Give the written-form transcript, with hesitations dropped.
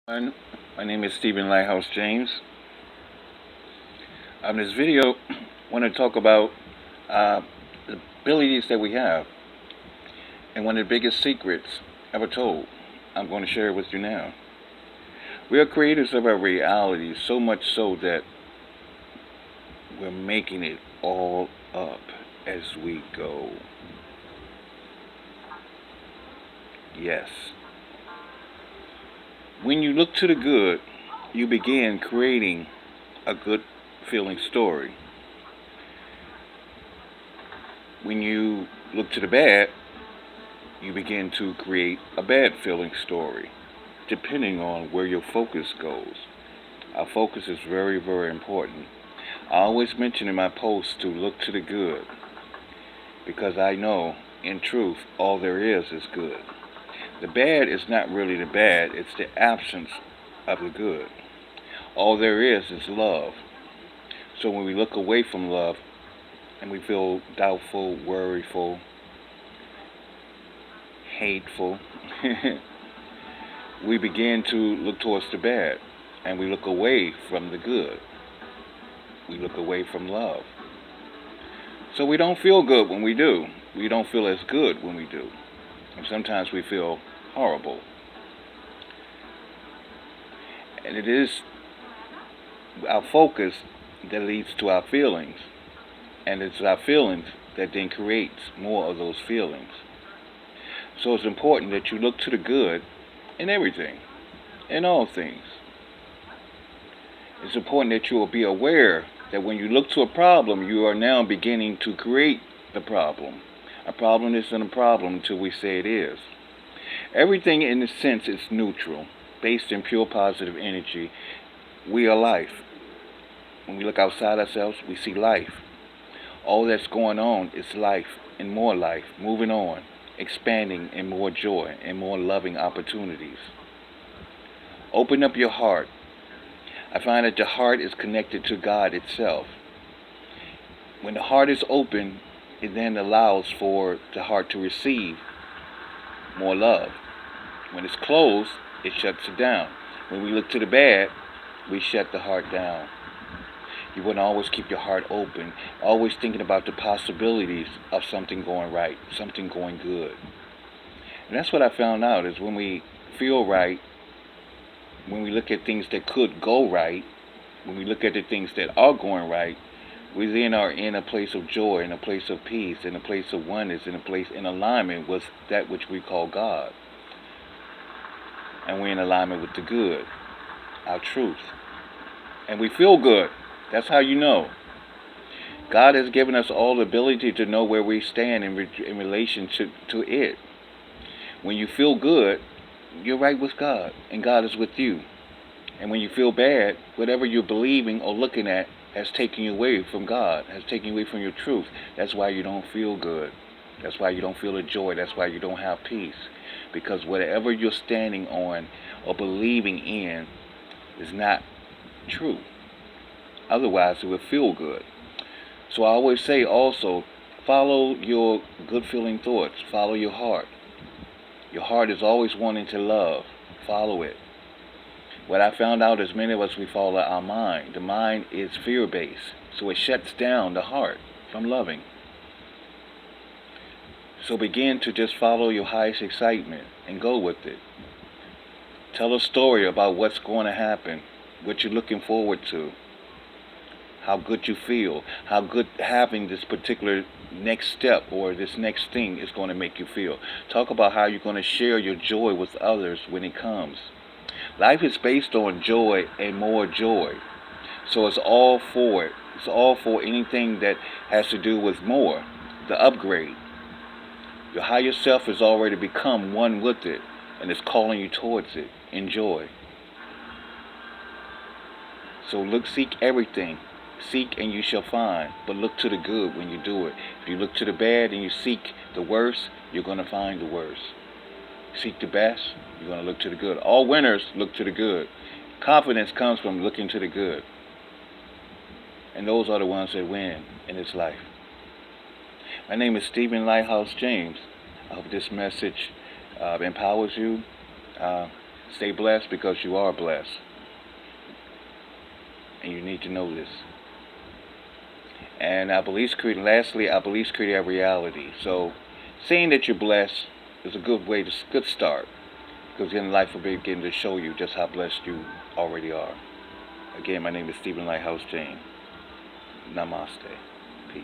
My name is Stephen Lighthouse James. In this video, I want to talk about the abilities that we have, and one of the biggest secrets ever told. I'm going to share it with you now. We are creators of our reality, so much so that we're making it all up as we go. Yes. When you look to the good, you begin creating a good feeling story. When you look to the bad, you begin to create a bad feeling story, depending on where your focus goes. Our focus is very, very important. I always mention in my posts to look to the good, because I know, in truth, all there is good. The bad is not really the bad, it's the absence of the good. All there is love. So when we look away from love and we feel doubtful, worryful, hateful, we begin to look towards the bad and we look away from the good. We look away from love. So we don't feel good when we do. We don't feel as good when we do. And sometimes we feel horrible. And it is our focus that leads to our feelings. And it's our feelings that then creates more of those feelings. So it's important that you look to the good in everything, in all things. It's important that you will be aware that when you look to a problem, you are now beginning to create the problem. A problem isn't a problem until we say it is. Everything in a sense is neutral, based in pure positive energy. We are life. When we look outside ourselves, we see life. All that's going on is life and more life, moving on, expanding in more joy and more loving opportunities. Open up your heart. I find that the heart is connected to God itself. When the heart is open, it then allows for the heart to receive more love. When it's closed, it shuts it down. When we look to the bad, we shut the heart down. You want to always keep your heart open, always thinking about the possibilities of something going right, something going good. And that's what I found out is when we feel right, when we look at things that could go right, when we look at the things that are going right, we then are in a place of joy, in a place of peace, in a place of oneness, in a place in alignment with that which we call God. And we're in alignment with the good, our truth. And we feel good. That's how you know. God has given us all the ability to know where we stand in relation to it. When you feel good, you're right with God, and God is with you. And when you feel bad, whatever you're believing or looking at has taken you away from God, has taken you away from your truth. That's why you don't feel good. That's why you don't feel the joy. That's why you don't have peace. Because whatever you're standing on or believing in is not true. Otherwise, it would feel good. So I always say also, follow your good feeling thoughts. Follow your heart. Your heart is always wanting to love. Follow it. What I found out is many of us, we follow our mind. The mind is fear-based, so it shuts down the heart from loving. So begin to just follow your highest excitement and go with it. Tell a story about what's going to happen, what you're looking forward to, how good you feel, how good having this particular next step or this next thing is going to make you feel. Talk about how you're going to share your joy with others when it comes. Life is based on joy and more joy. So it's all for it. It's all for anything that has to do with more, the upgrade. Your higher self has already become one with it and is calling you towards it. Enjoy. So seek everything. Seek and you shall find, but look to the good when you do it. If you look to the bad and you seek the worst, you're going to find the worst. Seek the best, you're going to look to the good. All winners look to the good. Confidence comes from looking to the good. And those are the ones that win in this life. My name is Stephen Lighthouse James. I hope this message empowers you. Stay blessed because you are blessed. And you need to know this. And lastly, our beliefs create our reality. So, saying that you're blessed is a good start. Because then life will begin to show you just how blessed you already are. Again, my name is Stephen Lighthouse Jane. Namaste. Peace.